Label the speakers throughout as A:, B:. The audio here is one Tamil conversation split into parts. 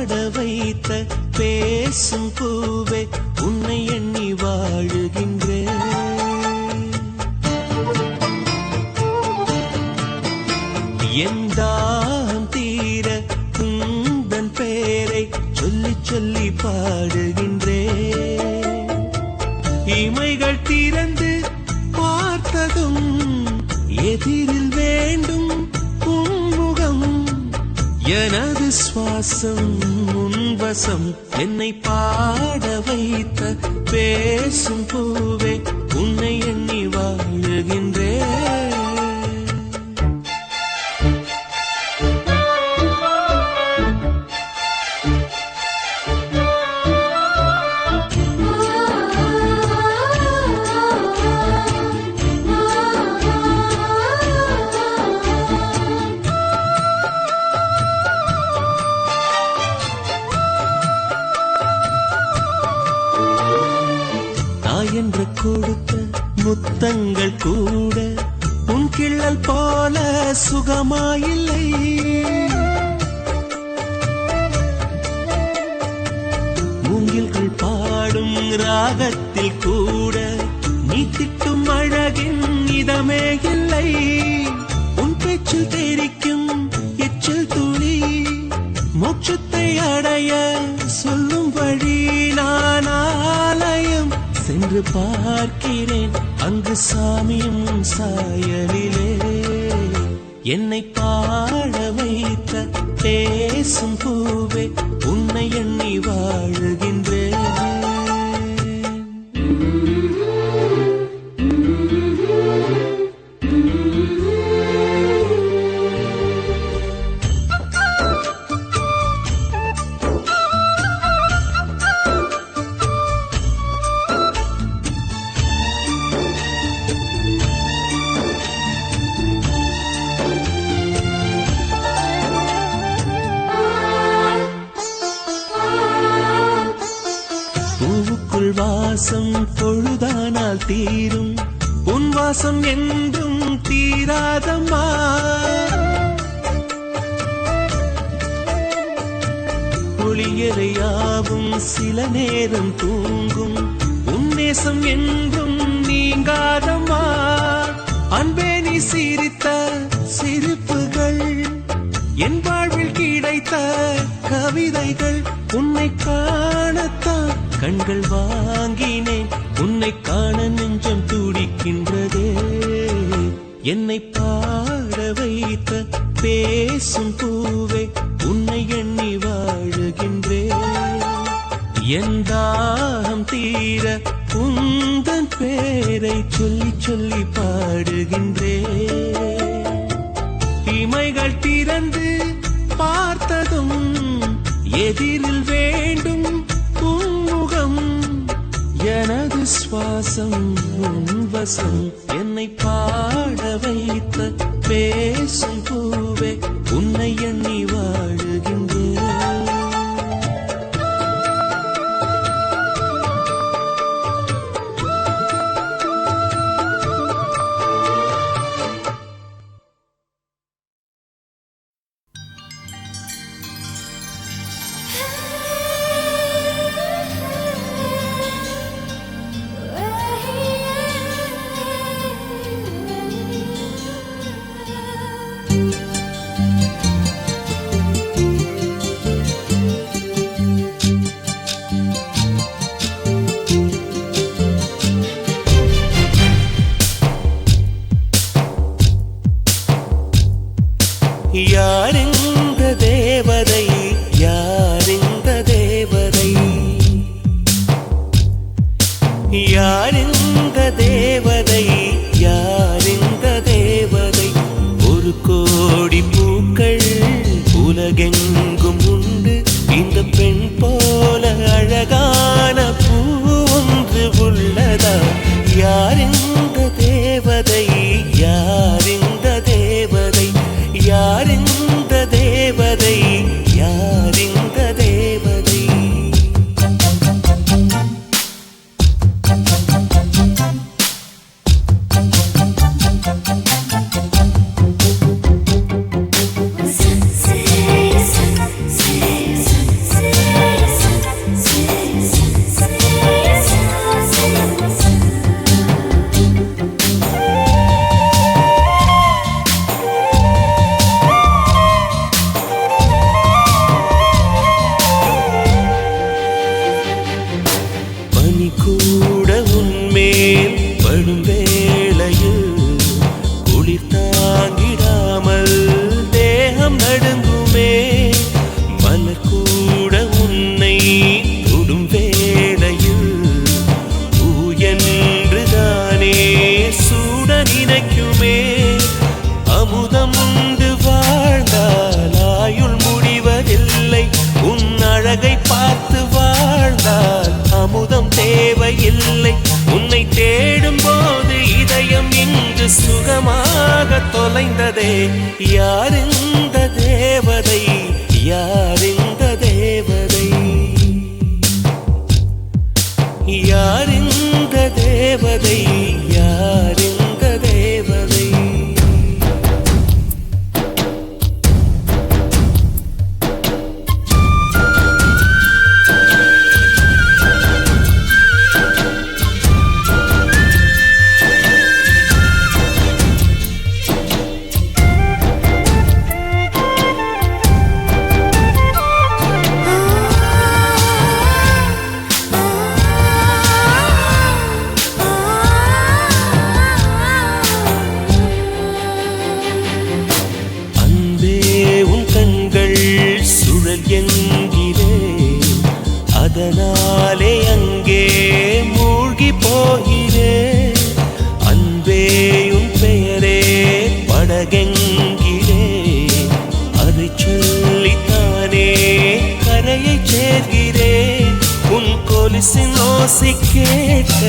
A: பாட வைத்த பேசும் பூவே உன்னை எண்ணி வாழுகின்றேன். என் தாகம் தீர உந்தன் பேரை சொல்லி சொல்லி பாடுகின்றேன். இமைகள் திறந்து பார்த்ததும் எதிரில் வேண்டும் உன்முகம். எனது சுவாசம் உன்வசம் என்னை பாட வைத்த பேசும் பூவே உன்னை எண்ணி வாழுகின்றேன். என்று கொடுத்த முத்தங்கள் கூட உன் கிள்ளல் போல சுகமாயில்லை. மூங்கில்கள் பாடும் ராகத்தில் கூட நீ திட்டும் அழகின் இதமே இல்லை. உன் பேச்சில் தெரிக்கும் எச்சில் துளி மோட்சத்தை அடைய சொல்லும் வழி. நான் ஆலயம் சென்று பார்க்கிறேன் அங்கு சாமியும் சாயலிலே. என்னை பாட வைத்த பேசும் பூவே உன்னை எண்ணி வாழுகின்றேன். வாசம் பொழுதானால் தீரும் உன் வாசம் என்றும் தீராதம்மா. ஒளியறையாவும் சில நேரம் தூங்கும் உன் நேசம் என்றும் நீங்காதம்மா. அன்பே நீ சிரித்த சிரிப்புகள் என் வாழ்வில் கிடைத்த கவிதைகள். உன்னை காணத்தான் கண்கள் வாங்கினேன் உன்னை காண நெஞ்சம் துடிக்கின்றதே. என்னை பாட வைத்த பேசும் பூவே உன்னை எண்ணி வாழுகின்றேன். என் தாகம் தீர உந்தன் பேரை சொல்லி சொல்லி பாடுகின்றேன். இமைகள் திறந்து பார்த்ததும் எதிரில் வேண்டும் உன்முகம். எனது சுவாசம் உன்வசம் என்னை பாட வைத்த பேசும் பூவே உன்னை எண்ணி வாழுகின்றேன். தொலைந்ததே. யார் இந்த தேவதை, யார் இந்த தேவதை, யார் இந்த தேவதை, யார் இந்த தேவதை. அதனாலே அங்கே மூழ்கி போகிறேன். அன்பே உன் பெயரே படகெங்கிறேன். அதை சொல்லித்தானே கரையை சேர்கிறேன். உன் கொலுசின் ஓசை கேட்க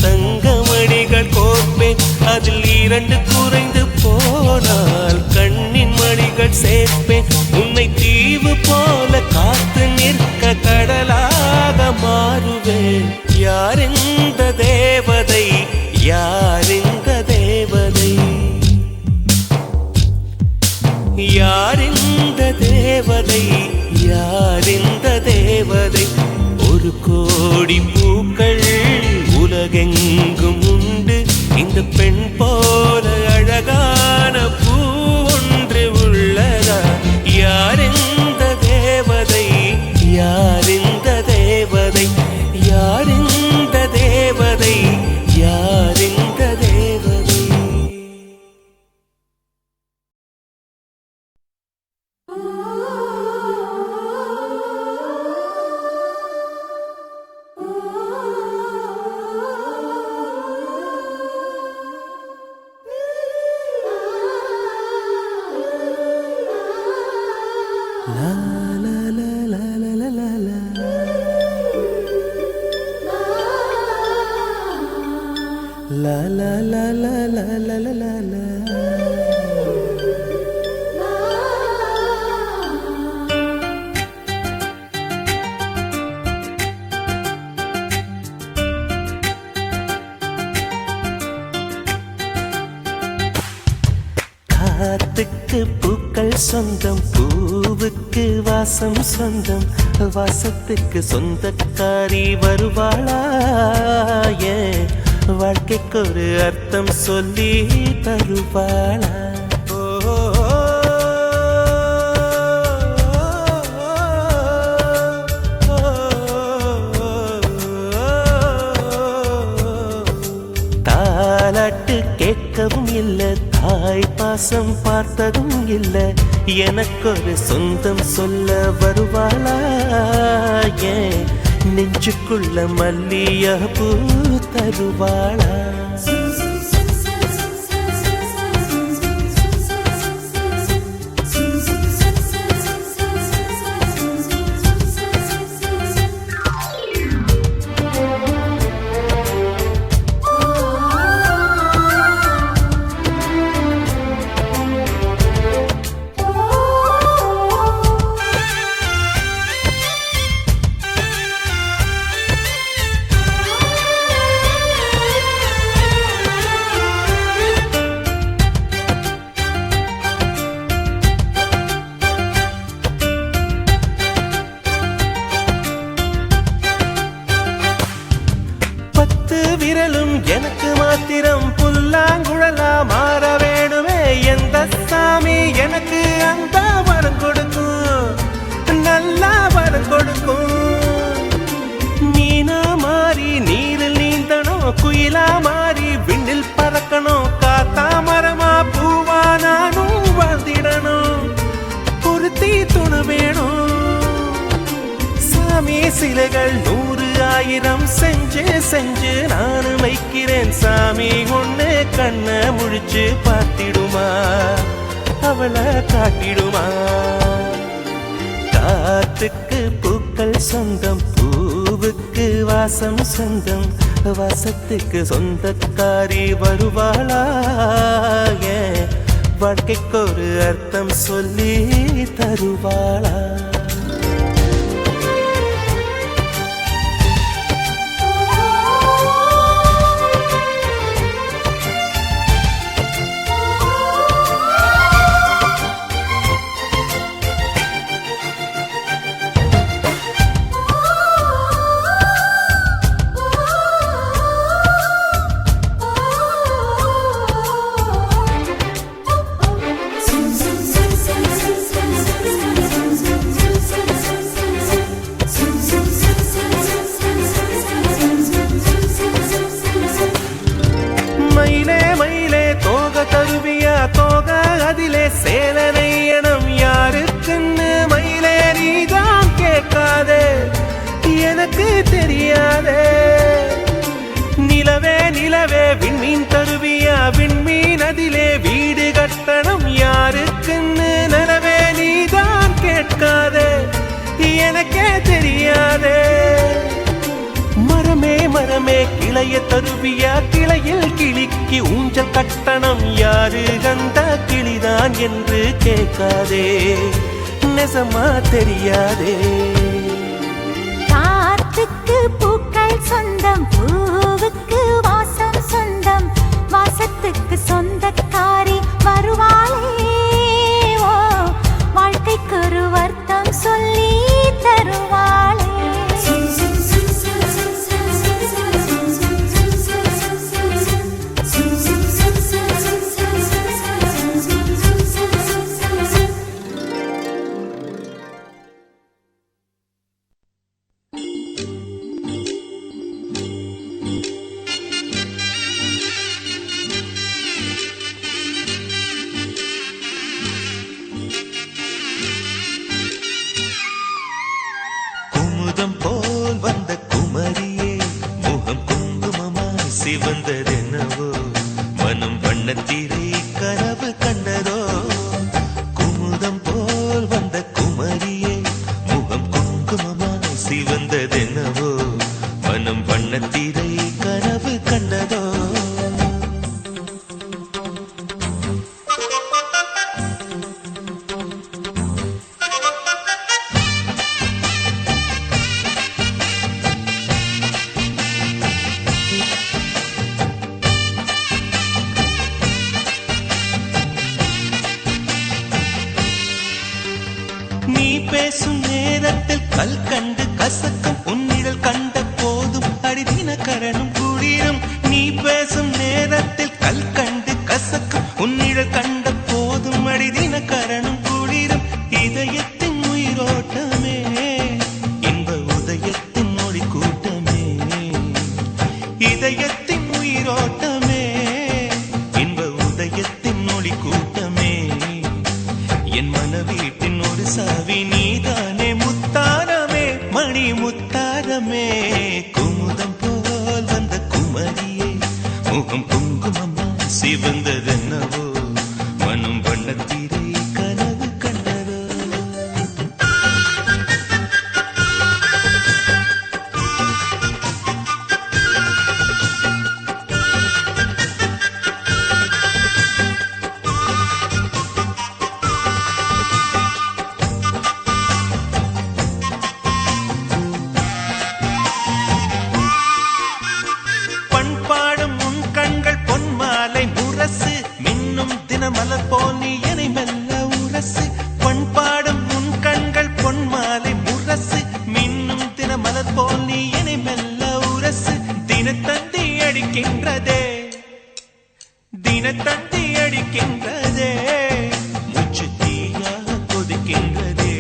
A: தங்கமணிகள் கோப்பேன். அதில் 2 குறைந்து போனால் கண்ணின் மணிகள் சேர்ப்பேன். உன்னை தீவு போல காத்து நிற்க கடலாக மாறுவேன். யார் இந்த தேவதை, யார் இந்த தேவதை, யார் இந்த தேவதை, யார் இந்த தேவதை. 1 கோடி பூக்கள் உலகெங்கும் உண்டு. இந்த பெண் போல அழகான பூ ஒன்று உள்ளதா? யார் இந்த தேவதை, யார் இந்த தேவதை, யார் இந்த தேவதை, யார் இந்த தேவதை. La la la la la la la la. La la la la la la la la la. காத்துக்கு பூக்கள் சொந்தம், பூவுக்கு வாசம் சொந்தம். வாசத்துக்கு சொந்தக்காரி வருவாளா? ஏன் வாழ்க்கைக்கு ஒரு அர்த்தம் சொல்லி தருவாளா? தாலாட்டு கேட்கவும் இல்லை, தாய் பாசம் பார்த்ததும் இல்லை. எனக்கொரு சொந்தம் சொல்ல வருவாளா? ஏன் நெஞ்சுக்குள்ள மல்லிகைப்பூ தருவாளா? விரலும் எனக்கு மாத்திரம் புல்லாங்குழலா மாற வேணுமே. எந்த சாமி எனக்கு அந்த வரம் கொடுக்கும், நல்லா வரம் கொடுக்கும். மீனா மாறி நீரில் நீந்தணும், குயிலா மாறி விண்ணில் பறக்கணும். காத்தா மரமா பூவா நானும் வாழ்ந்திடணும். பொருத்தி துணை வேணும். சாமி சிலைகள் 100,000 செஞ்சு நான் வைக்கிறேன். சாமி ஒண்ணு கண்ண முழிச்சு பார்த்திடுமா, அவளை காட்டிடுமா? காத்துக்கு பூக்கள் சொந்தம், பூவுக்கு வாசம் சொந்தம். வாசத்துக்கு சொந்தக்காரி வருவாளா? வாழ்க்கைக்கு ஒரு அர்த்தம் சொல்லி தருவாளா? சேலனை எனம் யாருக்குன்னு மயிலே நீதான் கேட்காதே, எனக்கு தெரியாதே. நிலவே நிலவே விண்மீன் தருவியா, விண்மீன் அதிலே வீடு கட்டணம் யாருக்குன்னு நிலவே நீதான் கேட்காதே, எனக்கே தெரியாதே. மரமே மரமே கிளைய தருவியா, கிளையில் கிளிக்கு ஊஞ்சல் கட்டணம் யாரு கந்த கிளிதான் என்று கேட்காதே, நெசமா தெரியாதே.
B: காத்துக்கு பூக்கள் சொந்தம், பூவுக்கு வாசம் சொந்தம், வாசத்துக்கு சொந்தக்காரி வருவாளே. ஓ வாழ்க்கைக்கு ஒரு அர்த்தம் சொல்லி தருவாளே.
A: சிவந்ததென்னவோ மனம் வண்ணத்திரை கனவு கண்டதோ, குமுதம் போல் வந்த குமரியே முகம் குங்குமமாய் சிவந்ததென்னவோ மனம் வண்ணத்திரை கனவு கண்டதோ. நீ பேசும் நேரத்தில் கல் கண்டு கசக்கும் உன்னிடல் கண்ட போதும் அடிதினகரனும் குளிரும். நீ பேசும் நேரத்தில் கல் கண்டு கசக்கும் உன்னிடல் கண்ட போதும் அடிதினகரனும் குளிரும். இதயத்தின் உயிரோட்டமே இன்ப உதயத்தின் மொழி கூட்டமே, இதயத்தின் உயிரோட்டமே இன்ப உதயத்தின் மொழி கூட்டமே. என் மனவீட்டின் ஒரு சாவி நீதானே முத்தாரமே மணி முத்தாரமே. குமுதம் போல் வந்த குமரியே முகம் குங்குமம்மா சிவந்ததென்னவோ மனம் வண்ணத்திரை கனவு கண்டதோ. மலர் போல் நீ என்னை மெல்ல உரசு, பண்பாடும் உன் கண்கள் பொன்மாலை முரசு, மின்னும் தின மலர் போல் நீ என்னை மெல்ல உரசு. தினத்தந்தி அடிக்கின்றதே தினத்தந்தி அடிக்கின்றதே, மூச்சு தீயாக கொதிக்கின்றதே,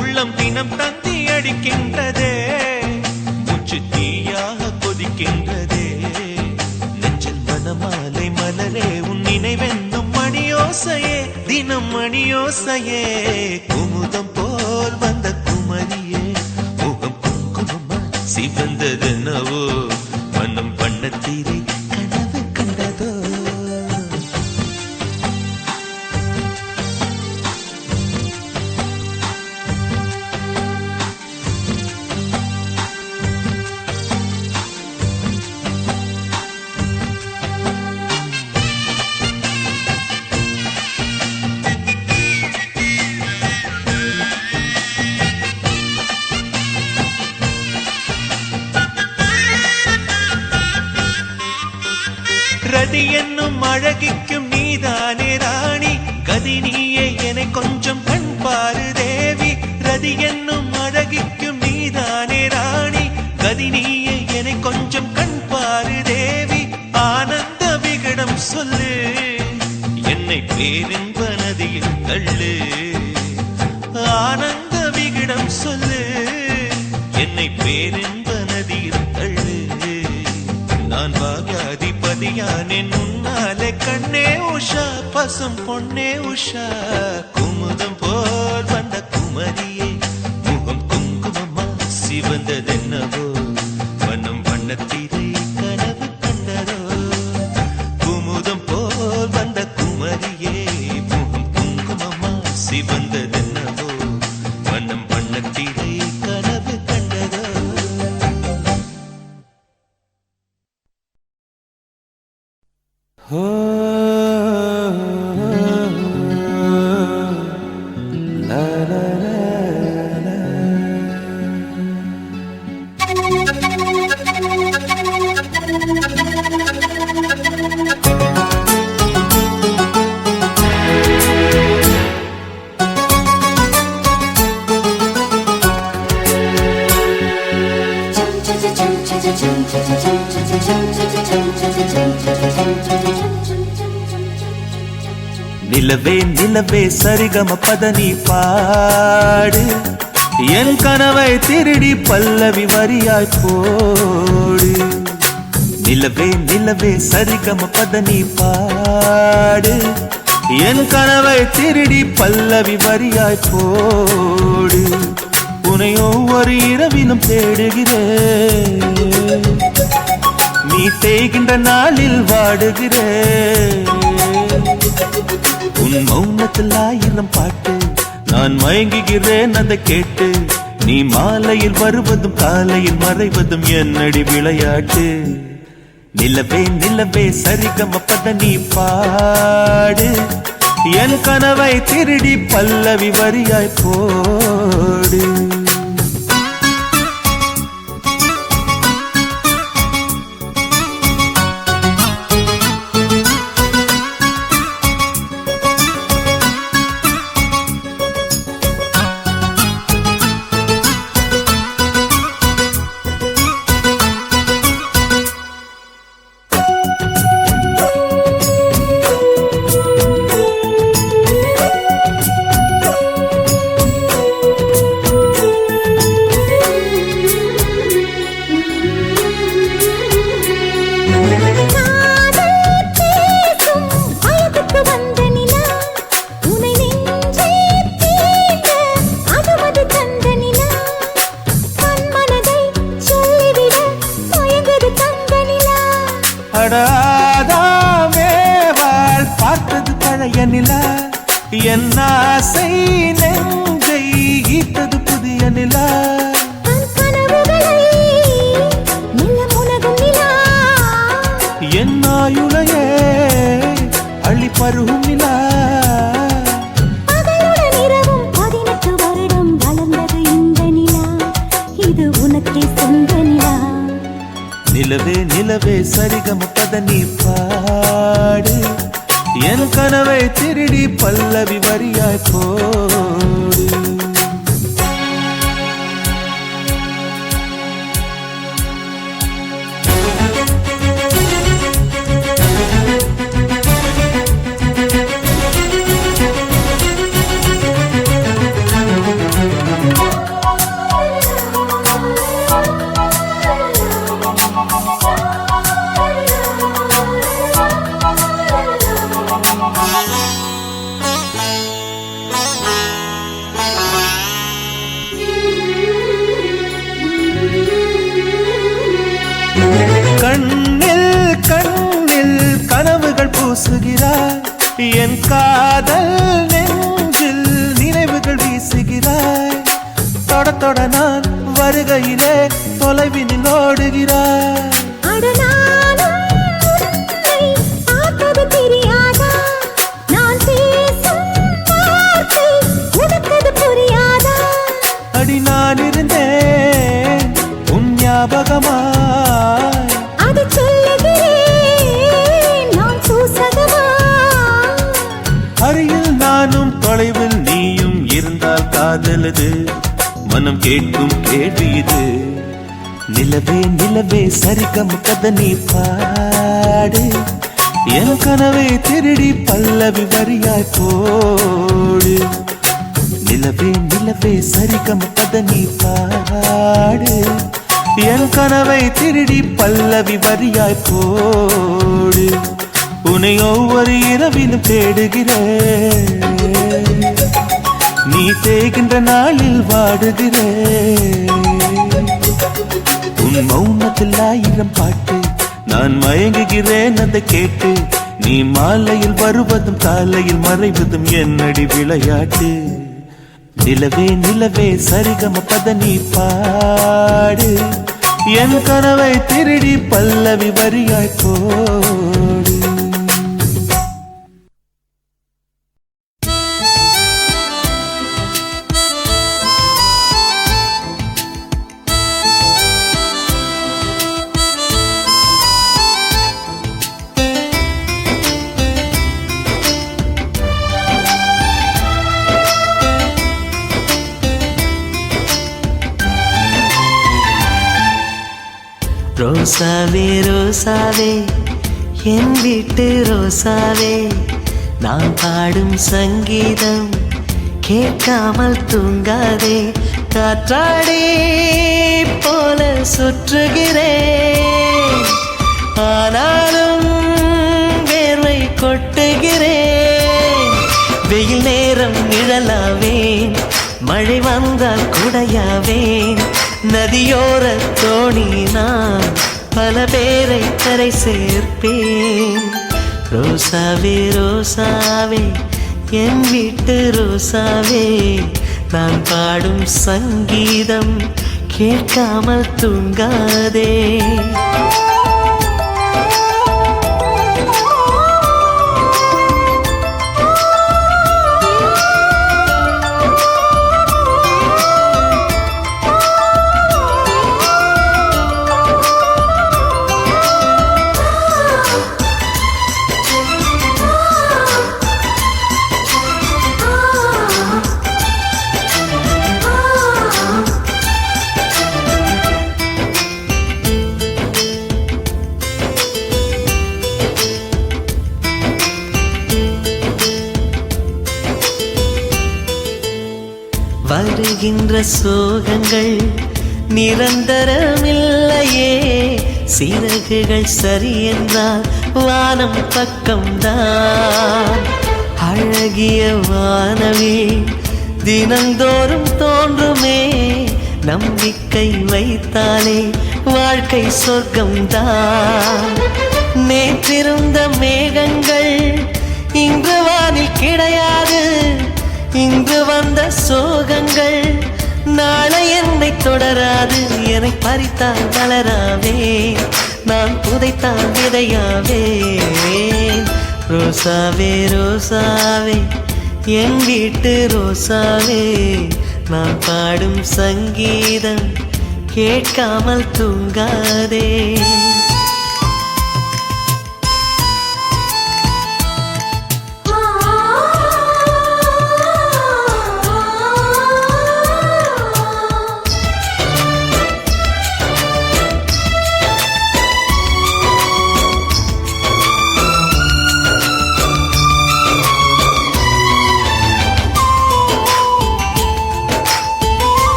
A: உள்ளம் தினம் தந்தி அடிக்கின்றதே, மூச்சு தீயாக கொதிக்கின்றதே. நெஞ்சில் மனமாலை மலரே உன் நினைவென்னும் மணியோசையே தினம் மணியோசையே. குமுதம் போல் வந்த குமரியே முகம் குங்குமமா சிவந்ததென்னவோ மனம் வண்ணத்திரை கனவு கண்டதோ. ரதி என்னும் அழகிக்கும் நீதானே ராணி கதி நீயே என கொஞ்சம் கண் பாரு தேவி ரதி என்னும் அழகிக்கும் நீதானே ராணி கதி நீயே என கொஞ்சம் கண் பாரு தேவி ஆனந்த விகடம் சொல்லு என்னை பேரின்ப நதியில் தள்ளு ஆனந்த விகடம் சொல்லு என்னை பேரின்ப நதியில் தள்ளு நான் பாக்யாதிபதியானேன் முன்னாலே கண்ணே உஷா பசும் பொன்னே உஷா குமுதம் போல் வந்த குமரியே முகம் குங்குமமா சிவந்ததென்னவோ வண்ணம் வண்ணத்திரை கனவு கண்டதோ குமுதம் போல் வந்த குமரியே முகம் குங்குமமா சிவந்ததென்னவோ வண்ணம் வண்ணத்திரை கனவு கண்டதோ நிலவே நிலவே சரிகம பதனி பாடு என் கனவை திருடி பல்லவி வரியாய் போடு நிலவே நிலவே சரிகம பதனி பாடு என் கனவை திருடி பல்லவி வரியாய் போடு உன்னை ஒவ்வொரு இரவிலும் தேடுகிறேன் நீ தேய்கின்ற நாளில் வாடுகிறேன் உன் மௌனத்தில் ஆயிரம் பாட்டு நான் மயங்குகிறேன் அதை கேட்டு நீ மாலையில் வருவதும் காலையில் மறைவதும் என்னடி விளையாட்டு நிலவே நிலவே சரிகம பதனி பாடு என் கனவை திருடி பல்லவி வரியாய் போடு பார்த்தது பழைய நிலா என் ஆசை நெஞ்சை ஈட்டது புதிய நிலா என் ஆயுளையே அள்ளி பருகும் நிலா நிலவே நிலவே சரிகம பதனி பாடு என் கனவை திருடி பல்லவி வரியாய் போடு கண்ணில் கண்ணில் கனவுகள் பூசுகிறாய் என் காதல் நெஞ்சில் நினைவுகள் வீசுகிறாய் தொட தொட நான் வருகையிலே தொலைவினில் ஓடுகிறாய் அடி நான் இருந்தேன் உன் ஞாபகமாய்
B: அது சொல்லுகிறேன் நான்
A: இருந்தால் காதலது மனம் கேட்கும் கேள்வி இது. நிலவே நிலவே சரிகம கதை நீ பாடு, என் கனவை திருடி பல்லவி வரியாய் போடு. நிலவே நிலவே சரிகம கதை நீ பாடு, என் கனவை திருடி பல்லவி வரியாய் போடு. உன்னை ஒவ்வொரு இரவிலும் தேடுகிறேன், நீ தேகின்ற நாளில் வாடுகிறேன். உன் மௌனத்தில் 1000 பாட்டு, நான் மயங்குகிறேன் அதை கேட்டு. நீ மாலையில் வருவதும் காலையில் மறைவதும் என்னடி விளையாட்டு. நிலவே நிலவே சரிகம பத நீ பாடு, என் கனவை திருடி பல்லவி வரியாய் போடு.
C: ரோசாவே ரோசாவே என் வீட்டு ரோசாவே, நான் பாடும் சங்கீதம் கேட்காமல் தூங்காதே. காற்றாடி போல சுற்றுகிறேன், ஆனாலும் வேர்வை கொட்டுகிறேன். வெயில் நேரம் நிழலாவேன், மழை வந்தால் குடையாவேன். நதியோர தோணி நான் பல பேரை கரை சேர்ப்பேன். ரோசாவே ரோசாவே என் வீட்டு ரோசாவே, நான் பாடும் சங்கீதம் கேட்காமல் தூங்காதே. வருகின்ற சோகங்கள் நிரந்தரமில்லையே, சிறகுகள் சரி என்றால் வானம் பக்கம்தான். அழகிய வானவே தினந்தோறும் தோன்றுமே, நம்பிக்கை வைத்தாலே வாழ்க்கை சொர்க்கம்தான். நேற்றிருந்த மேகங்கள் இன்று வானில் கிடையாது, இங்கு வந்த சோகங்கள் நாளை என்னை தொடராது. என்னை பறித்தால் வளராவே, நான் புதைத்தால் விதையாவே. ரோசாவே ரோசாவே என் வீட்டு ரோசாவே, நான் பாடும் சங்கீதம் கேட்காமல் தூங்காதே.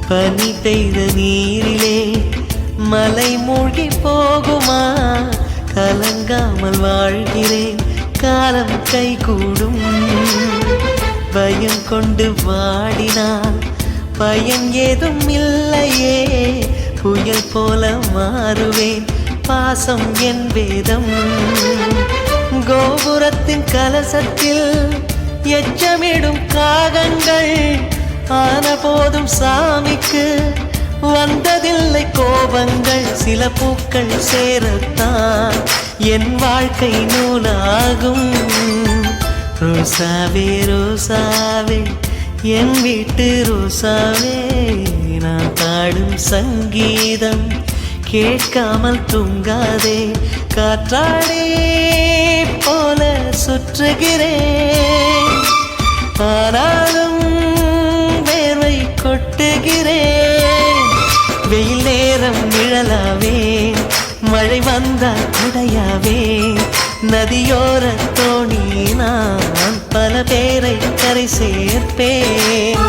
C: பனி பெய்த நீரிலே மலை மூழ்கி போகுமா, கலங்காமல் வாழ்கிறேன் காலம் கை கூடும். பயம் கொண்டு வாடினால் பயன் ஏதும் இல்லையே, புயல் போல மாறுவேன் பாசம் என் வேதம். கோபுரத்தின் கலசத்தில் எச்சமிடும் காகங்கள் ஆன போதும் சாமிக்கு வந்ததில்லை கோபங்கள். சில பூக்கள் சேரத்தான் என் வாழ்க்கை நூலாகும். ரோசாவே ரோசாவே என் வீட்டு ரோசாவே, நான் பாடும் சங்கீதம் கேட்காமல் தூங்காதே, காற்றாடே போல சுற்றுகிறேன், ஆனாலும் வேர்வை கொட்டுகிறேன். வெயில் நேரம் நிழலாவே, மழை வந்தால் குடையாவே, நதியோர தோணி நான் பல பேரை கரை சேர்ப்பேன்.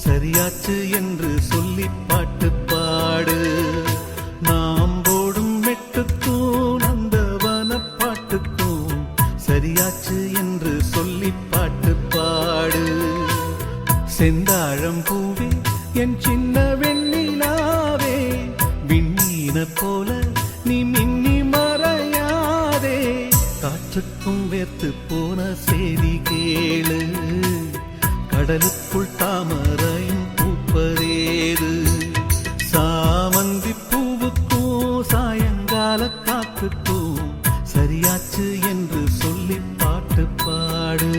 A: சரியாச்சு என்று சொல்லி பாட்டு பாடு, நாம் போடும் மெட்டுக்கும் நந்தவன பாட்டுக்கும் சரியாச்சு என்று சொல்லி பாட்டு பாடு. செந்தாழம் பூவே என் சின்ன வெண்ணிலாவே, விண்ணீன போல நீ மின்னி மறையாதே, காற்றுக்கும் வேர்த்து போன செய்தி கேளு, கடலுக்குள் தாமரையும் பூப்பதேது, சாமந்தி பூவுக்கும் சாயங்கால காத்துக்கும் சரியாச்சு என்று சொல்லி பாட்டு பாடு.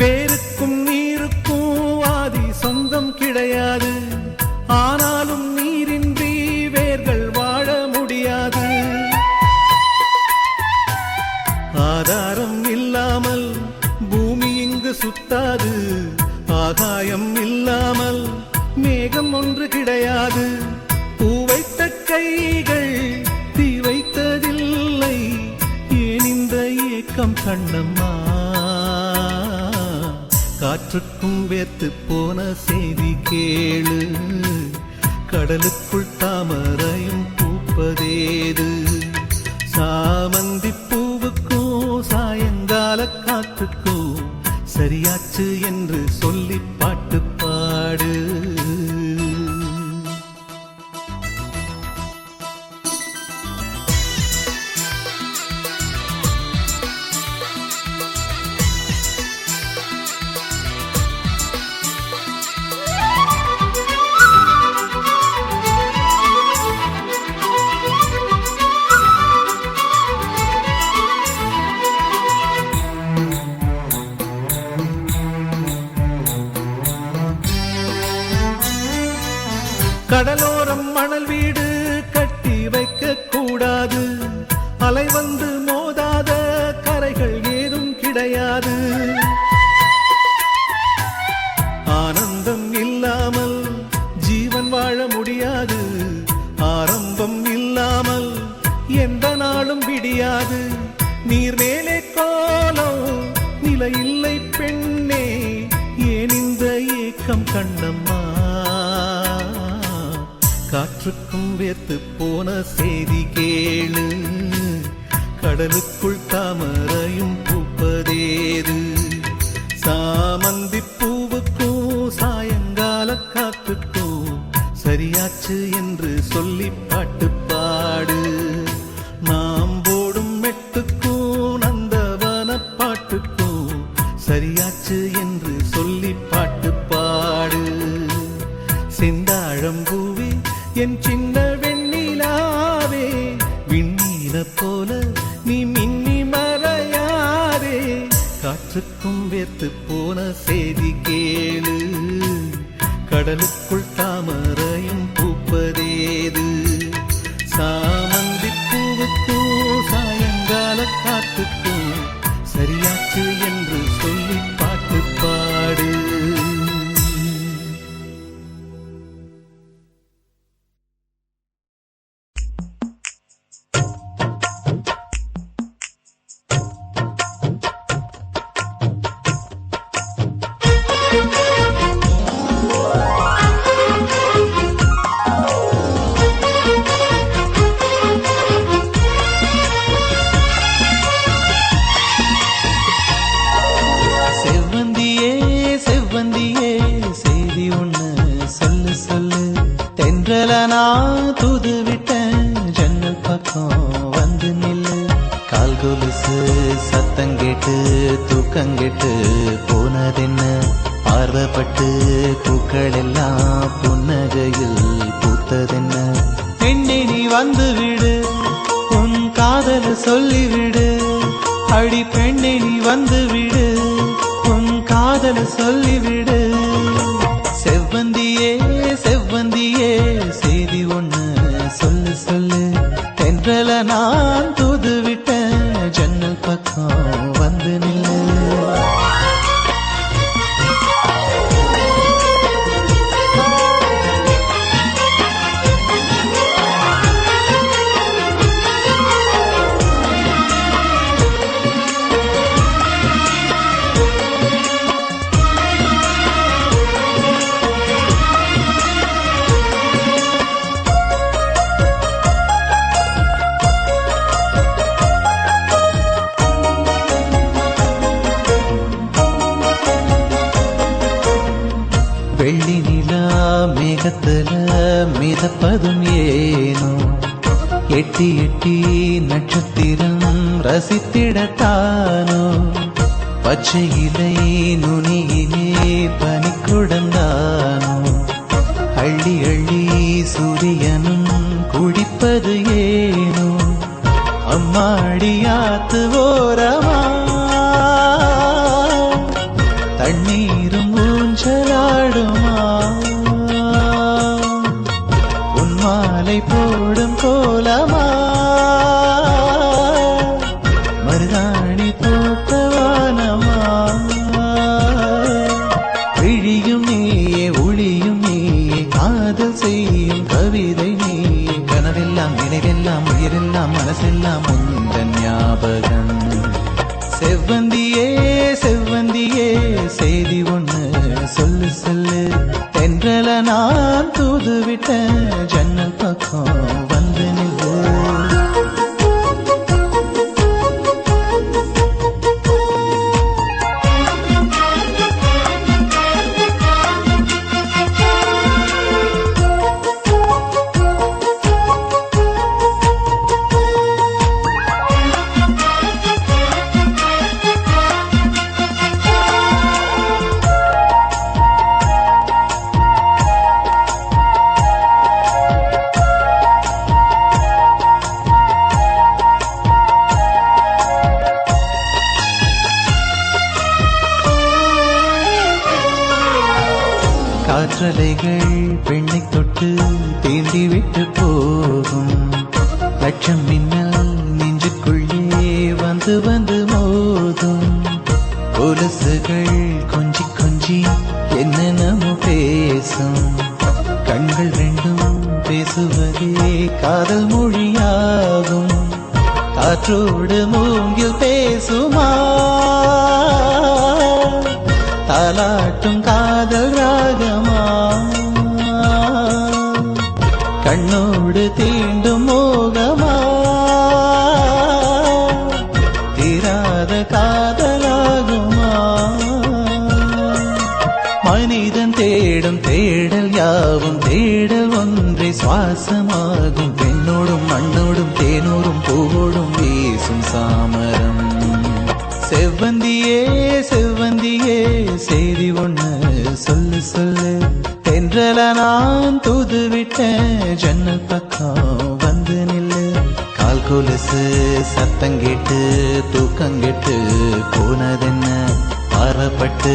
A: வேருக்கும் நீருக்கும் ஆதி சொந்தம் கிடையாது, ஆனாலும் நீரின்றி வேர்கள் வாழ முடியாது. ஆதாரம் இல்லாமல் பூமி இங்கு சுத்தாது, ஆகாயம் இல்லாமல் மேகம் ஒன்று கிடையாது. பூ வைத்த கைகள் தீ வைத்ததில்லை, ஏன் இந்த ஏக்கம் கண்ணம்மா, காற்றுக்கும் வேர்த்து போன செய்தி கேளு, கடலுக்குள் தாமரையும் பூப்பதேது, சாமந்தி பூவுக்கும் சாயங்கால காத்துக்கும் சரியாச்சு என்று சொல்லி பாட்டு பாடு. கடலோரம் மணல் வீடு கட்டி வைக்க கூடாது, அலை வந்து மோதாத கரைகள் ஏதும் கிடையாது. ஆனந்தம் இல்லாமல் ஜீவன் வாழ முடியாது, ஆரம்பம் இல்லாமல் எந்த நாளும் விடியாது. நீர் மேலே கோலம் நிலையில்லை பெண்ணே, ஏன் இந்த ஏக்கம் கண்ணம்மா, காற்றுக்கும் வேர்த்து போன செய்தி கேளு, கடலுக்குள் தாமரையும் பூப்பதேது, சாமந்தி பூவுக்கும் சாயங்கால காத்துக்கும் சரியாச்சு என்று சொல்லி பாட்டு பாடு. நாம் போடும் மெட்டுக்கும் நந்தவன பாட்டுக்கும் சரியாச்சு என்று சொல்லி பாட்டு பாடு. செந்தாழம் பூவே என் சின்ன வெண்ணிலாவே, விண்ணீன போல நீ மின்னி மறையாதே, காற்றுக்கும் வேர்த்து போன செய்தி கேளு, கடலுக்குள் தாமரையும் பூப்பதேது, சாமந்தி பூவுக்கும் சாயங்கால காத்துக்கும் சரியாச்சு என்று சொல்.
C: சத்தங்கேட்டு தூக்கங்கெட்டு போனதென்ன பார்வப்பட்டு பூக்கள் எல்லாம் புன்னகையில் பூத்ததென்ன பெண்ணே நீ வந்து விடு உன் காதல சொல்லிவிடு அடி பெண்ணே நீ வந்து விடு உன் காதல சொல்லிவிடு செவ்வந்தியே செவ்வந்தியே செய்தி ஒண்ணு சொல்லு சொல்லு தென்றல நான் தூது விட்ட ஜன்னல் பக்கம் வந்து நில்லு வெள்ளி நிலா மேகத்துல மிதப்பதும் ஏனோ எட்டி எட்டி நட்சத்திரம் ரசித்திடத்தானோ பச்சை இலை நுனியிலே பனிக்குடந்தானோ அள்ளி அள்ளி சூரியனும் குடிப்பது ஏனோ அம்மாடியாத்து ஓரமா தண்ணீரும் ஊஞ்சலாடுமா உன் மாலை போடும் கோலமா மருதாணி போட்டவானமா விழியும் நீயே ஒளியும் நீயே காதல் செய்யும் கவிதை நீயே கனவெல்லாம் நினைவெல்லாம் உயிரெல்லாம் மனசெல்லாம் உந்தன் ஞாபகம் செவ்வந்தியே செவ்வந்தியே செய்தி ஒண்ணு சொல்லு சொல்லு தென்றல நான் தூது விட்ட ஜன்னல் பக்கம் வந்து நில்லு காற்றலைகள் பெண்ணை தொட்டு தீண்டி விட்டு போகும் லட்சம் மின்னல் நெஞ்சுக்குள்ளே வந்து வந்து மோதும் கொலுசுகள் கொஞ்சி கொஞ்சி என்னென்னமோ பேசும் கண்கள் ரெண்டும் பேசுவதே காதல் மொழியாகும் காற்றோடு மூங்கில் பேசுமா தாலாட்டும் காதல் ராகமா கண்ணோடு தீண்டும் மோகமா தீராத காதலாகுமா மனிதன் தேடும் தேடல் யாவும் தேடல் ஒன்றே சுவாசமாகும் பெண்ணோடும் மண்ணோடும் தேனோடும் பூவோடும் வீசும் சாமரம் செவ்வந்தியே செவ்வந்தியே செய்தி ஒண்ணு சொல்லு சொல்லு தென்றல நான் தூது விட்ட ஜன்னல் பக்கம் வந்து நில்லு கால் கொலுசு சத்தங்கேட்டு தூக்கங்கெட்டு போனதென்ன பாரப்பட்டு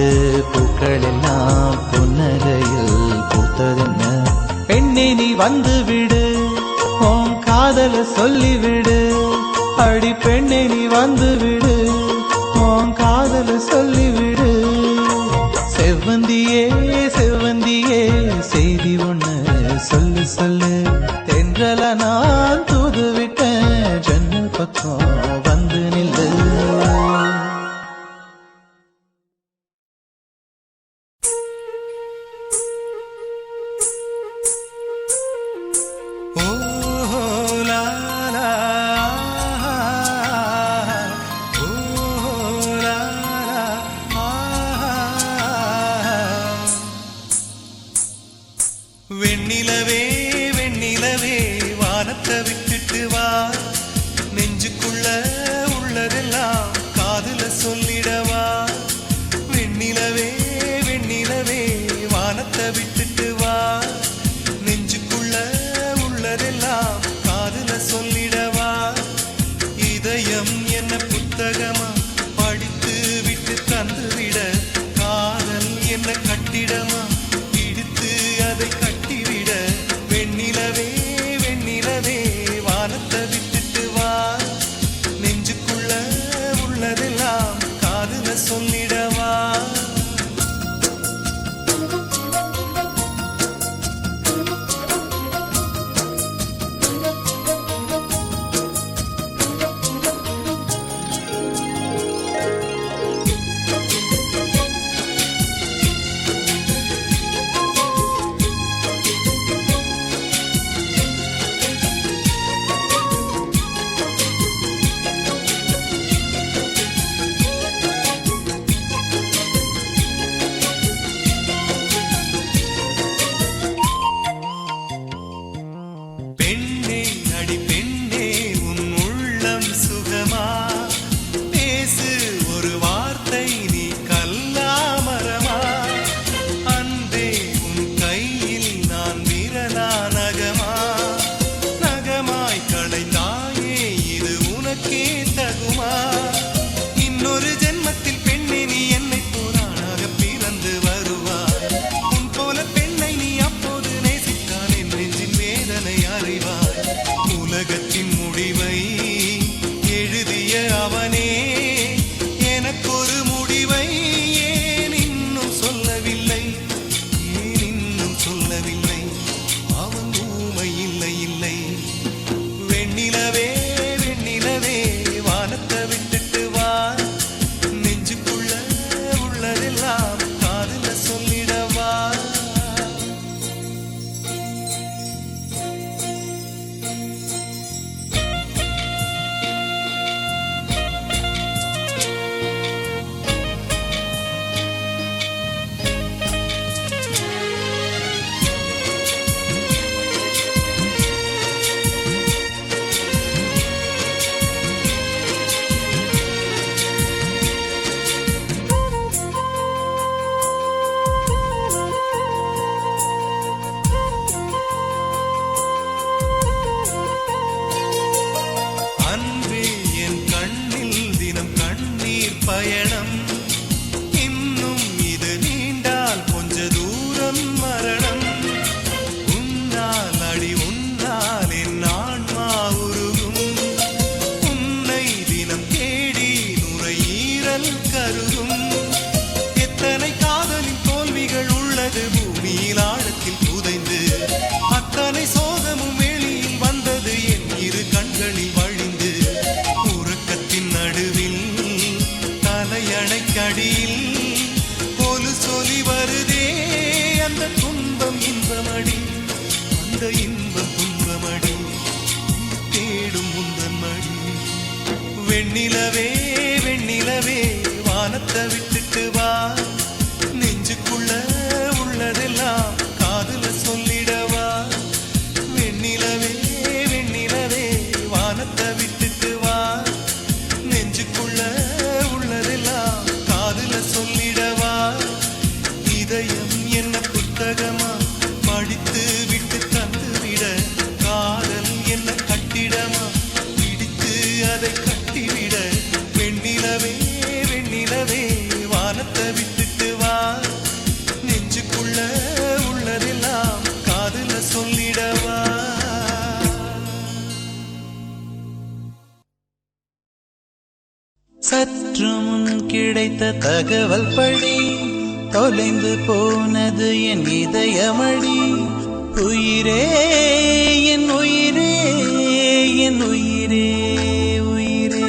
C: பூக்கள் எல்லாம் புன்னகையில் பூத்ததென்ன பெண்ணே நீ வந்து விடு உன் காதல சொல்லிவிடு அடி பெண்ணே நீ வந்து விடு உன் காதல சொல்லிவிடு செவ்வந்தியே செவ்வந்தியே செய்தி ஒண்ணு சொல்லு சொல்லு தென்றல நான் தூது விட்ட ஜன்னல் பக்கம் வந்து நில்லு
A: வெண்ணிலவே வெண்ணிலவே வானத்தை விட்டுட்டு வா நெஞ்சுக்குள்ள உள்ளதெல்லாம் உனக்கே தகுமா? இன்னொரு ஜென்மத்தில் பெண்ணே நீ என்னை போரானாக பிறந்து வருவாய். உன் போல பெண்ணை நீ அப்போது நேசித்தால் என் நெஞ்சின் வேதனை அறிவாய். உலகத்தின் முடிவை எழுதிய அவனே எனக்கொரு முடிவை ஏன் இன்னும் சொல்லவில்லை? ஏன் இன்னும் சொல்லவில்லை? அவன் ஊமை இல்லை இல்லை. வெண்ணிலவே வெண்ணிலவே வானத்தை விட்டுட்டு வா. நெஞ்சுக்குள்ள உள்ளதெல்லாம் காதுல சொல்லிடவா. அன்பே என் கண்ணில் தினம் கண்ணீர் பயணம். இன்னும் இது நீண்டால் கொஞ்ச தூரம் மரணம். உன்னால் அடி உன்னால் என் ஆன்மா உருகும். உன்னை தினம் தேடி நுரையீரல் கருகும். எத்தனை காதலின் தோல்விகள் உள்ளது பூமியில் ஆழத்தில் புதைந்து. அத்தனை சோகமும் வெளியில் வந்தது என் இரு கண்களில் வழிந்து. உறக்கத்தின் நடுவில் தலையணைக்கடியில் ஒரு சொலி வருதே. அந்த துன்பம் இன்பமடி, அந்த இன்பம் துன்பமடி, தேடும் முந்தன் மடி. வெண்ணிலவே வெண்ணிலவே வானத்தை விட்டுட்டு வா. நெஞ்சுக்குள்ள உள்ளதெல்லாம் காதுல சொல்லிடவா. வெண்ணிலவே வெண்ணிலவே வானத்தை விட்டுட்டு வா. நெஞ்சுக்குள்ள உள்ளதெல்லாம் காதுல சொல்லிடவா. இதயம் என்ன புத்தகமா படித்து விட்டு தந்துவிட. காதல் என்ன கட்டிடமா பிடித்து அதை கட்டிவிட. வெண்ணிலவே வெண்ணிலவே வானத்தை விட்டுட்டு வா. நெஞ்சுக்குள்ள உள்ளதெல்லாம் காதுல சொல்லிடவா.
C: சற்று முன் கிடைத்த தகவல் படி தொலைந்து போனது என் இதயமடி. உயிரே என் உயிரே என் உயிரே உயிரே.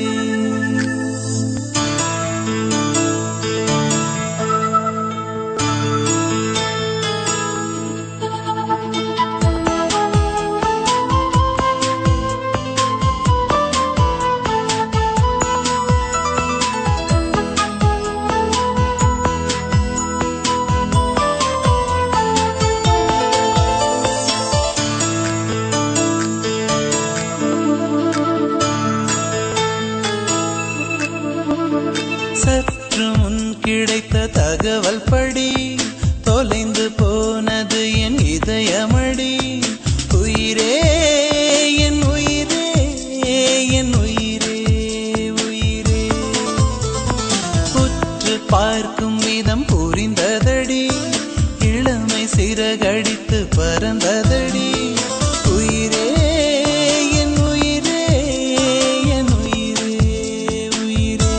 C: சற்று முன் கிடைத்த தகவல் படி தொலைந்து போனது என் இதயமடி. உயிரே என் உயிரே என் உயிரே உயிரே. உற்று பார்க்கும் விதம் புரிந்ததடி. இளமை சிறகடித்து பறந்ததடி. உயிரே என் உயிரே என் உயிரே உயிரே.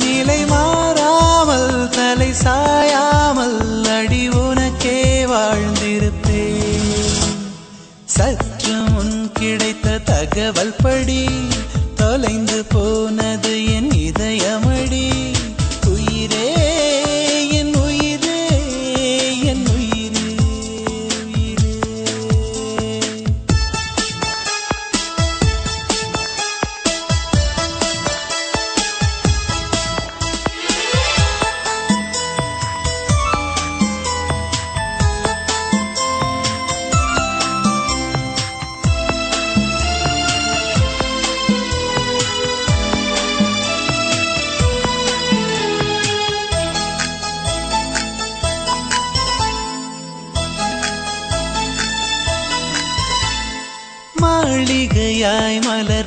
C: நிலை மாறாமல் தலை சாயாமல் அடி உனக்கே வாழ்ந்திருப்பேன். சற்று முன் கிடைத்த தகவல் படி தொலைந்து போனது என் இதயமடி. உயிரே என் உயிரே என் உயிரே உயிரே. மாளிகையாய் மலர்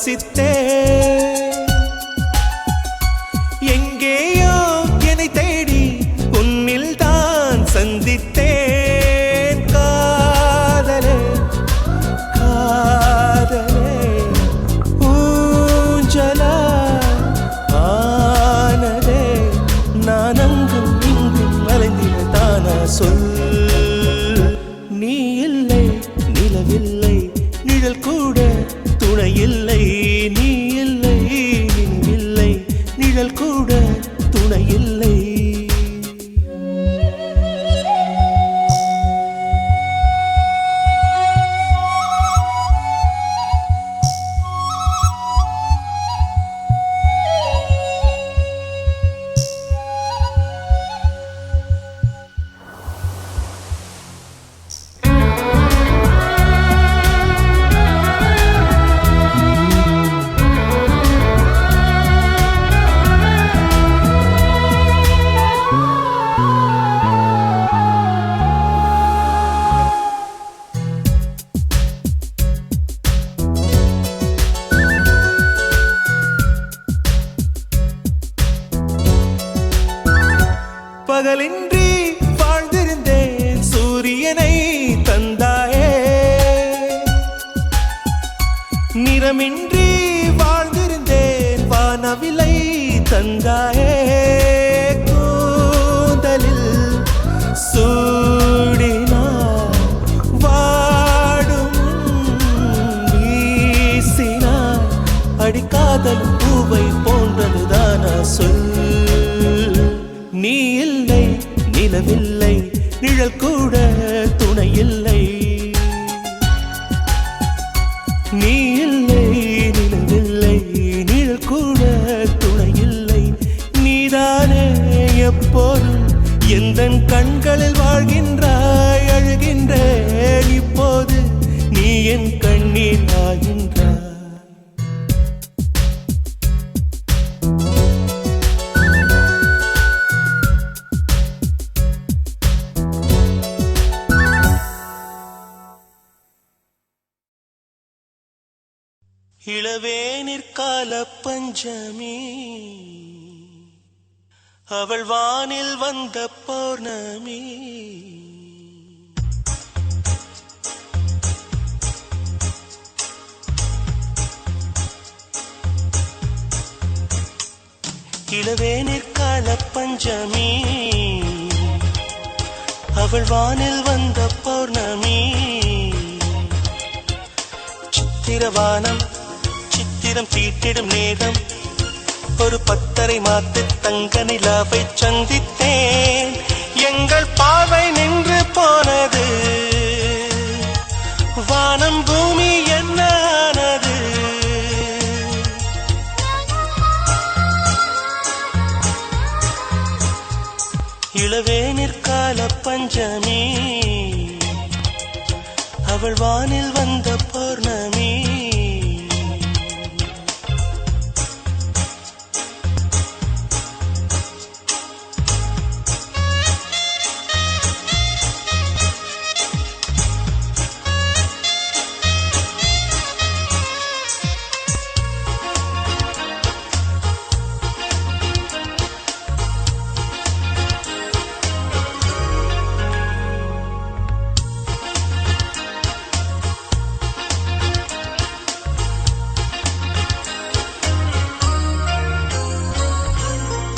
A: சுவாசித்தே எங்கேயோ என்னை தேடி உன்னில் தான் சந்தித்தேன் காதலே காதலே ஊஞ்சலா ஆனதே நான் அங்கும் இங்கும் மறைந்திட தானா சொல் நீ இல்லை நிலவில்லை நிழல் கூட துணை இல்லை நீ இல்லை நினைவில்லை நிழல் கூட துணை இல்லை பகலின்றி வாழ்ந்திருந்தேன் சூரியனை தந்தாயே நிறமின்றி வாழ்ந்திருந்தேன் வானவிலை தந்தாயே கூந்தலில் சூடினாய் வாடும் வீசினாய் அடிக்காதல் பூவை போன்றதுதானா சொல் நீ இல்லை நிலவில்லை நிழல் கூட துணை இல்லை நீ இல்லை நிலவில்லை நிழல் கூட துணை இல்லை நீதானே எப்போதும் எந்தன் கண்களில் வாழ்கின்றாய் அழுகின்றேன் இப்போது நீ என் கண்ணீர் ஆகின்றாய் இளவேனிற்கால பஞ்சமி அவள் வானில் வந்த பௌர்ணமி இளவேனிற்கால பஞ்சமி அவள் வானில் வந்த பௌர்ணமி சித்திரவானம் சித்திரம் தீட்டிடும் நேரம் ஒரு பத்தரை மாத்து தங்க நிலாவை சந்தித்தேன் எங்கள் பார்வை நின்று போனது வானம் பூமி என்ன ஆனது இளவேனிற்கால பஞ்சமி அவள் வானில் வந்த பௌர்ணமி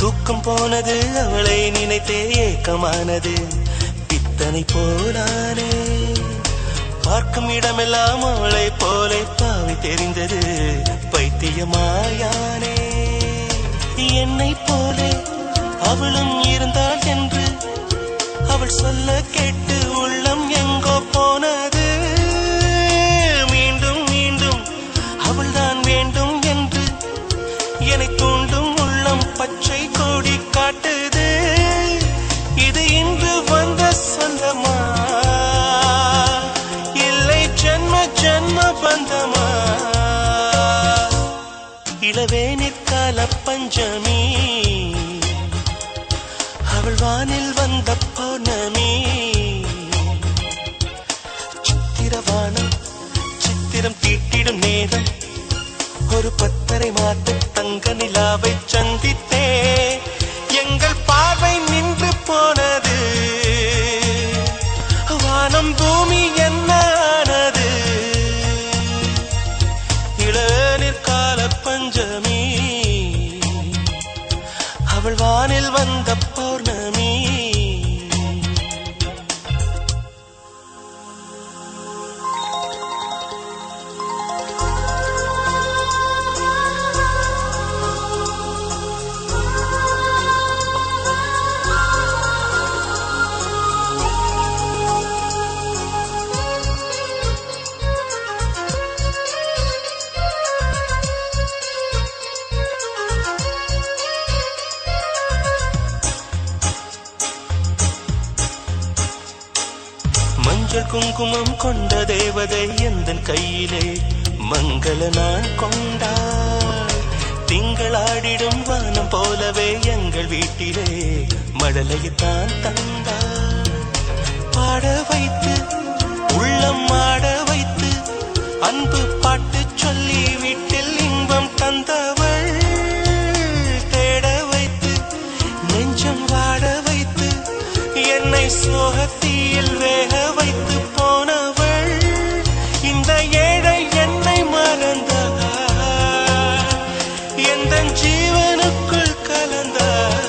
A: தூக்கம் போனது அவளை நினைத்தே ஏக்கமானது பித்தனை போனானே பார்க்கும் இடமெல்லாம் அவளை போல பாவை தெரிந்தது பைத்தியமாயானே என்னை போலே அவளும் இருந்தாள் என்று அவள் சொல்ல கேட்டு உள்ளம் எங்கோ போனது மீண்டும் மீண்டும் அவள்தான் வேண்டும் என்று என்னை தூண்டும் உள்ளம் பச்சை கொடி காட்டுது இது இன்று வந்த சொந்தமா இல்லை ஜன்ம ஜன்ம பந்தமா இளவேனிற்கால பஞ்சமி அவள் வானில் வந்த பௌர்ணமி சித்திரவானம் சித்திரம் தீட்டிடும் நேரம் ஒரு 10:30 மாத்து தங்க நிலாவை சந்தித்தே எங்கள் பார்வை நின்று போனது வானம் பூமி என்ன ஆனது இளநீர் கால பஞ்சமி அவள் வானில் வந்த பௌர்ணமி மஞ்சள் குங்குமம் கொண்ட தேவதை எந்தன் கையிலே மங்கள நான் கொண்டாள் திங்களாடிடும் வானம் போலவே எங்கள் வீட்டிலே மழலையைத்தான் தந்தாள் பாட வைத்து உள்ளம் ஆட வைத்து அன்பு பாட்டு சொல்லி வீட்டில் இன்பம் தந்தவள் தேட வைத்து நெஞ்சம் வாட வைத்து என்னை சோகத்தீயில் வேக வைத்து போனவள் இந்த ஏழை என்னை மறந்தாள் எந்த ஜீவனுக்குள் கலந்தாள்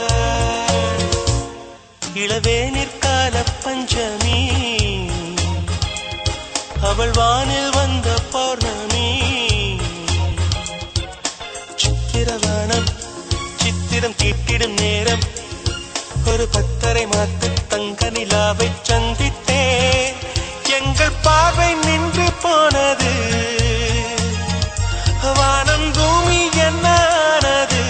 A: இளவேனிற் கால பஞ்சமி அவள் வானில் வந்த பௌர்ணமி சித்திரவானம் சித்திரம் தீட்டிடும் நேரம் ஒரு 10:30 மாத்து தங்க நிலாவை சந்தித்தே எங்கள் பார்வை நின்று போனது வானம் பூமி என்ன ஆனது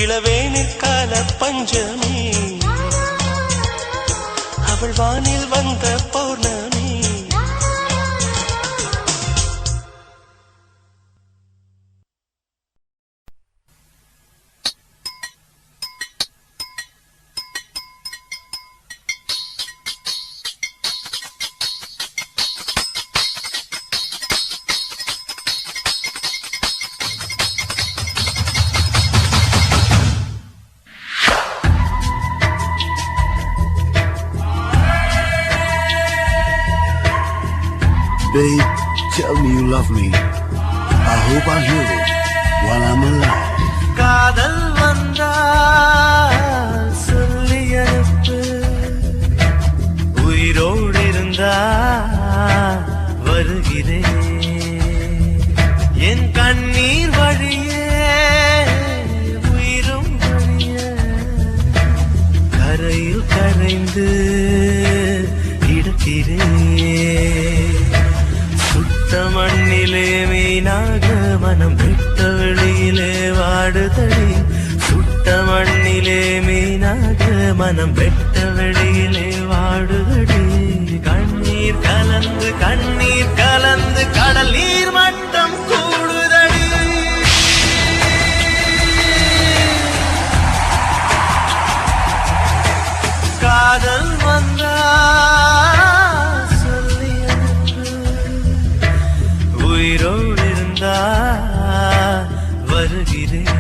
A: இளவேனிற் கால பஞ்சமி அவள் வானில் வந்த பௌர்ணமி
D: Babe, tell me you love me. I hope I hear it while I'm alive.
A: காதல் வந்தால் சொல்லி அனுப்பு உயிரோடு இருந்தா வருகிறேன் என் கண்ணீர் வழியே உயிரும் வழிய கரையில் கரைந்து கிடக்கிறேன் மண்ணிலே மீனாக மனம் விட்ட வெளியிலே வாடுதடி சுட்ட மண்ணிலே மீனாக மனம் வெட்ட வெளியிலே வாடுதடி கண்ணீர் கலந்து கடல் நீர் மட்டம் கூடுதடி காதல் வந்தா உயிரோடு இருந்தா வருகிறேன்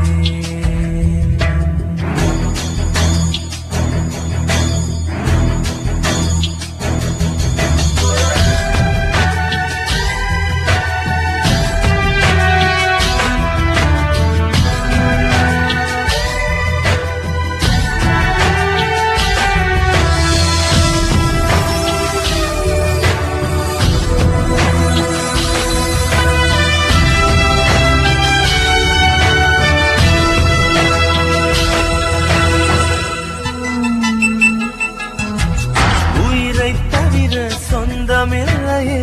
A: சொந்தமில்லையே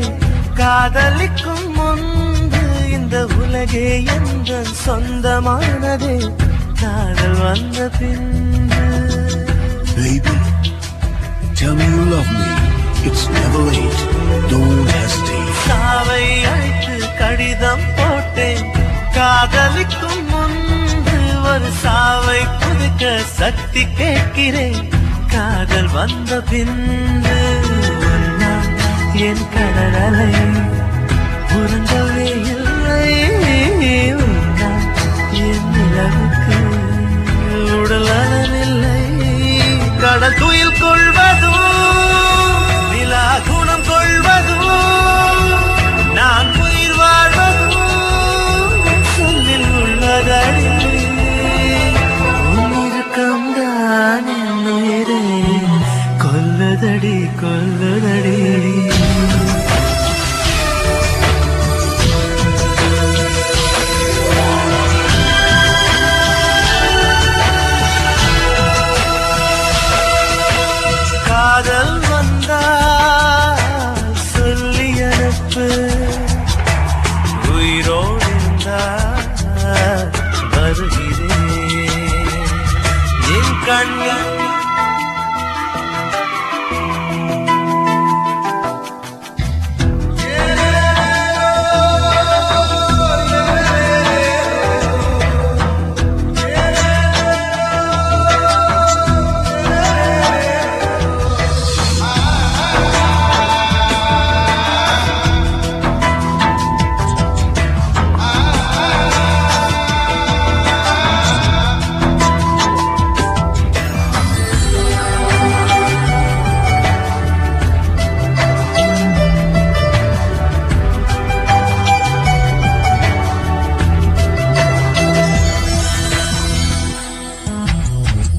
A: காதலிக்கும் முன்பு இந்த உலகே எந்த சொந்தமானதே காதல் வந்த பின்பு
D: Baby, tell me you love me. It's never late. Don't hesitate.
A: சாவை அழைத்து கடிதம் போட்டேன் காதலிக்கும் முன்பு ஒரு சாவை புதுக்க சக்தி கேட்கிறேன் காதல் வந்த பின்பு
C: என் கடலலை உறங்கவே இல்லை உன்னால் என் நிலவுக்கு உடல் அளவில்லை கடல் துயில் கொள்வதும் நிலா குணம் கொள்வதும் நான் உயிர் வாழ்வதும் சொல்லில் உள்ளதடி உன்னிருக்கம்தான் என் உயிரை கொல்லுதடி கொல்லுதடி காதல் வந்தால் சொல்லி அனுப்பு உயிரோடு இருந்தால் வருகிறேன் என் கண்ணில்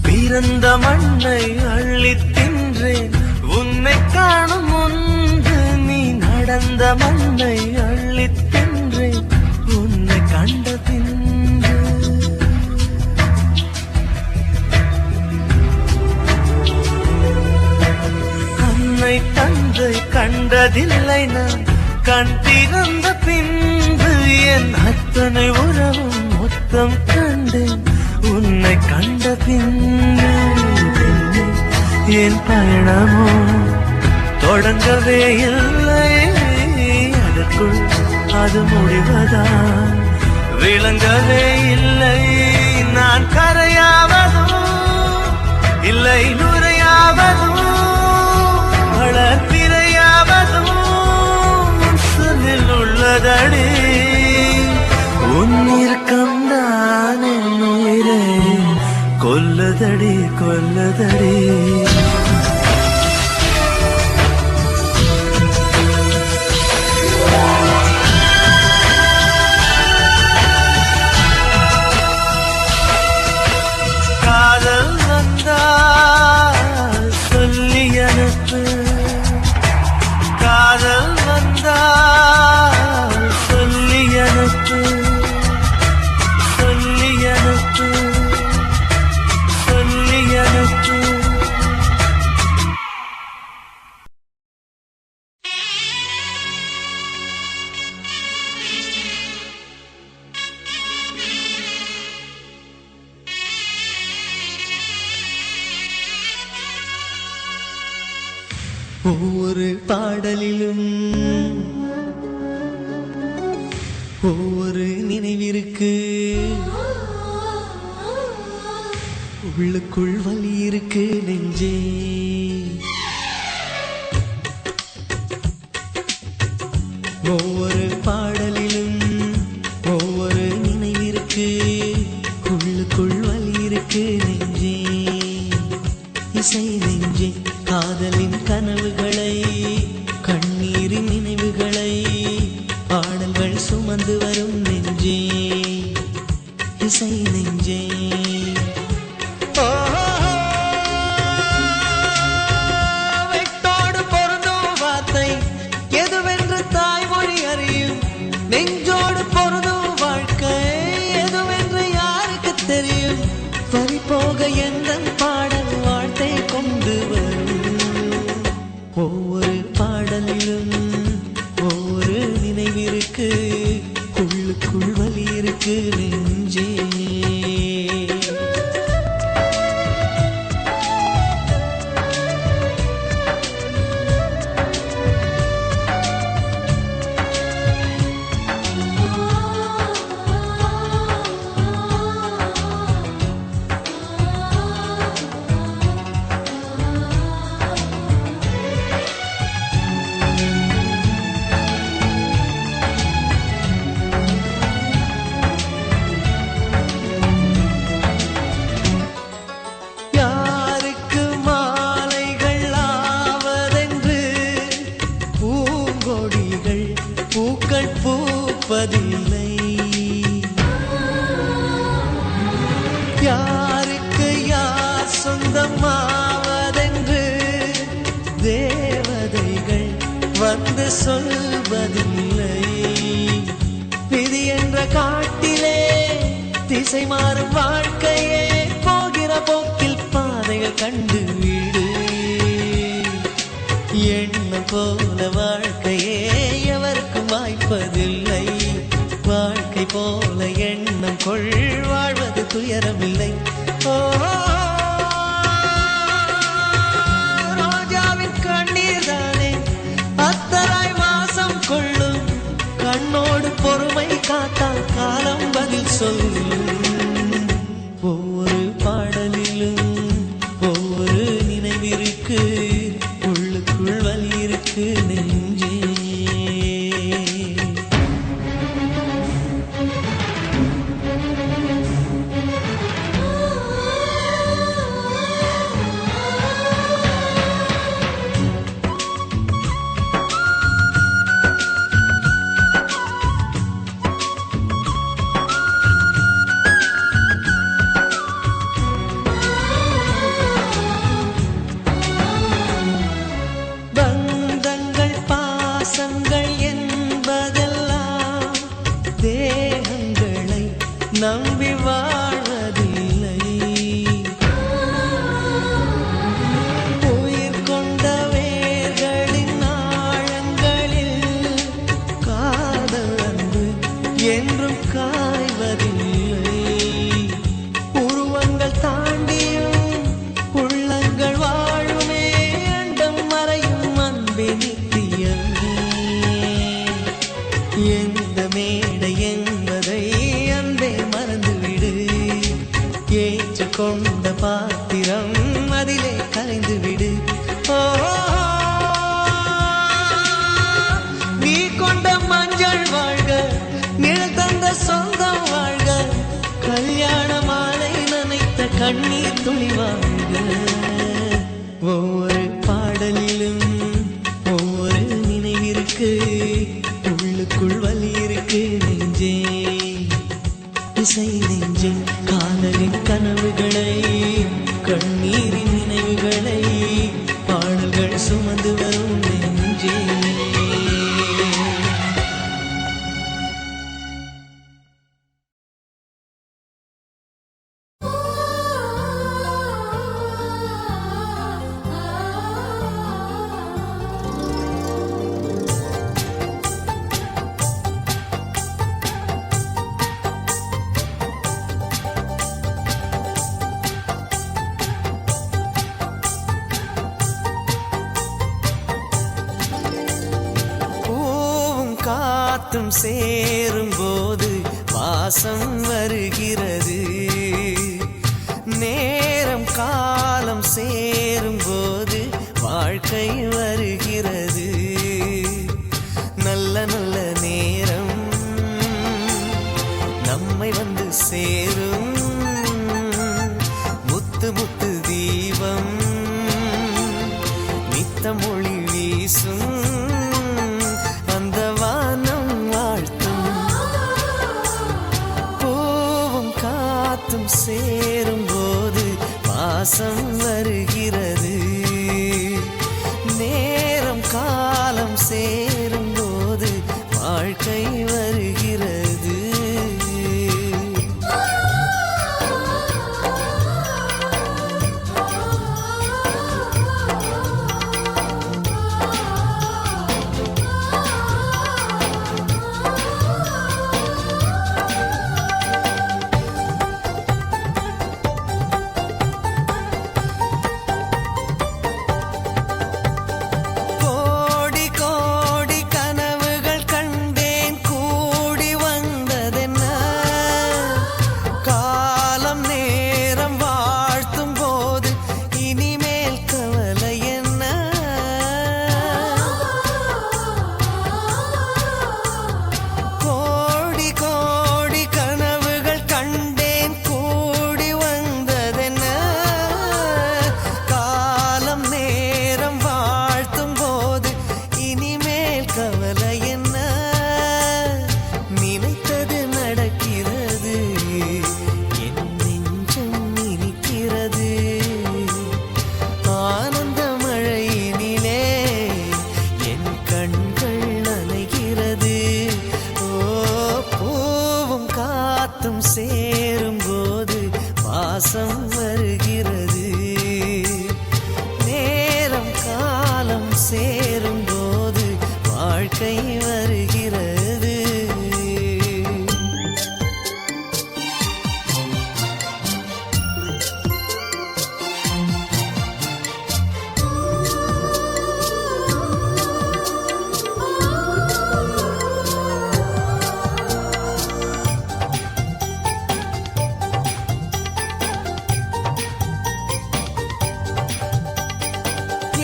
C: பிறந்த மண்ணை அள்ளித் தின்றேன் உன்னை காணும் முன்பு நீ நடந்த மண்ணை அள்ளித் தின்றேன் உன்னை கண்ட பின்பு அன்னை தந்தை கண்டதில்லை நான் கண் திறந்த பின்பு என் அத்தனை உறவும் மொத்தம் கண்டேன் உன்னை கண்ட பின்பு என் பயணமோ தொடங்கவே இல்லை அதற்குள் அது முடிவதா விளங்கவே இல்லை நான் கரையாவதும் இல்லை நுரையாவதும் வளர்ப்பிரையாவதும் சொல்லில் உள்ளதடி உன்னிருக்கம்தான் என் உயிரை கொல்லுதடி கொல்லுதடி காதல் வந்தால் சொல்லி அனுப்பு காதல் வந்தால் சொல்லி அனுப்பு சொல்லி அனுப்பு சொல்லி அனுப்பு ஒவ்வொரு பாடலிலும் ஒவ்வொரு நினைவிற்கு உள்ளுக்குள் வலி இருக்கு நெஞ்சே ஒவ்வொரு பாடலிலும் ஒவ்வொரு நினைவிற்கு உள்ளுக்குள் வலி இருக்கு நெஞ்சே இசை நெஞ்சே காதலின் கனவுகளை கண்ணீரின் நினைவுகளை பாடல்கள் சுமந்து வரும் நெஞ்சே இசை நெஞ்சே வெட்டோடு பொருந்தும் வார்த்தை எதுவென்று தாய்மொழி அறியும் நெஞ்சோடு பொருந்தும் வாழ்க்கை எதுவென்று யாருக்கு தெரியும் பறிபோக எந்த பாடல் வாழ்த்தை கொண்டு வரும் ஒவ்வொரு பாடலிலும் ஒவ்வொரு நினைவிற்கு உள்ளுக்குள் வலி இருக்கு நெஞ்சே சொல்வதில்லை. விதி என்ற காட்டிலே திசை மாறும் வாழ்க்கையே போகிற போக்கில் பாதைகள் கண்டு விடு. எண்ணம் போல வாழ்க்கையே எவருக்கும் வாய்ப்பதில்லை. வாழ்க்கை போல எண்ணம் கொள், வாழ்வது துயரமில்லை. ஓ, ரோஜாவின் கண்ணீர் தானே அத்தராய் வாசம் கொள்ளும். கண்ணோடு பொறுமை காத்தால் காலம் பதில் சொல்லும். ஒவ்வொரு பாடலிலும் ஒவ்வொரு நினைவிற்கு, உள்ளுக்குள் வலி இருக்கு நெஞ்சே. நம்பி வாழ்வதில்லை. உயிர் கொண்ட வேர்களின் ஆழங்களில் காதல் அன்பு என்றும் காய்வதில்லை. உருவங்கள் தாண்டியும் உள்ளங்கள் வாழுமே, அண்டம் மறையும் அன்பே நித்தியமே. எந்த மேடை என்பதை மறந்துவிடு. ஏற்றுக்கொண்ட பாத்திரம் அதிலே கலைந்துவிடு. ஓ, நீ கொண்ட மஞ்சள் வாழ்க, நிழல் தந்த சொந்தம் வாழ்க. கல்யாண மாலை நனைத்த கண்ணீர் துளி வாழ்க. ஒவ்வொரு பாடலிலும் ஒவ்வொரு நினைவிற்கு, உள்ளுக்குள் வலி இருக்கு நெஞ்சே. இசை நெஞ்சில் காதலின் கனவுகளை, கண்ணீரின் நினைவுகளை பாடல்கள் சுமந்து வரும் நெஞ்சே. காத்தும் சேரும் போது வாசம் வருகிறது. நேரம் காலம் சேரும் போது வாழ்க்கை வருகிறது. நல்ல நல்ல நேரம் நம்மை வந்து சேரும். முத்து முத்து தீபம் நித்தம் ஒளி வீசும். சேரும் போது வாசம் வருகிறது. நேரம் காலம் சேரும் போது வாழ்க்கை வருகிறது. காத்தும் சேரும் போது பாசம் வருகிறது. நேரம் காலம் சேரும் போது வாழ்க்கை வருகிறது.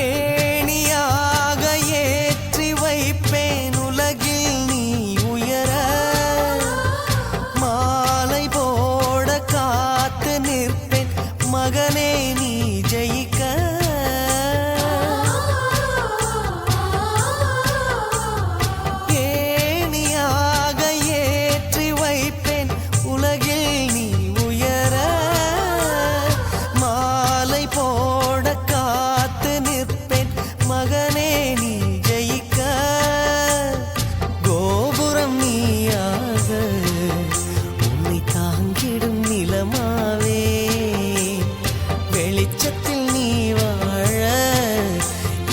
C: ஏணியாக ஏற்றி வைப்பேன் உலகில் நீ உயர, மாலை போட காத்து நிற்பேன் மகனே நீ ஜெயிக்க. ஏணியாக ஏற்றி வைப்பேன் உலகில் நீ உயர, மாலை போட காத்து நிற்பேன் மகனே நீ ஜெயிக்க. கோபுரம் நீயாக உன்னை தாங்கிடும் நிலமாவே, வெளிச்சத்தில் நீ வாழ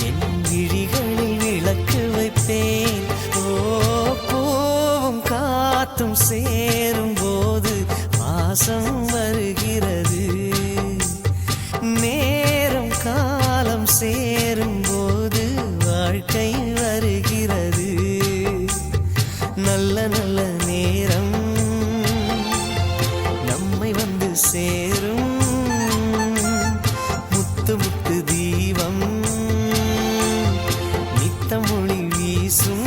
C: என் விழிகளில் விளக்கு வைப்பேன். ஓ பூவும் காத்தும் சேரும் போது பாசம் வருகிறது. நேரம் காலம் சேரும் போது வாழ்க்கை வருகிறது. நல்ல நல்ல நேரம் நம்மை வந்து சேரும். முத்து முத்து தீபம் நித்தம் ஒளி வீசும்.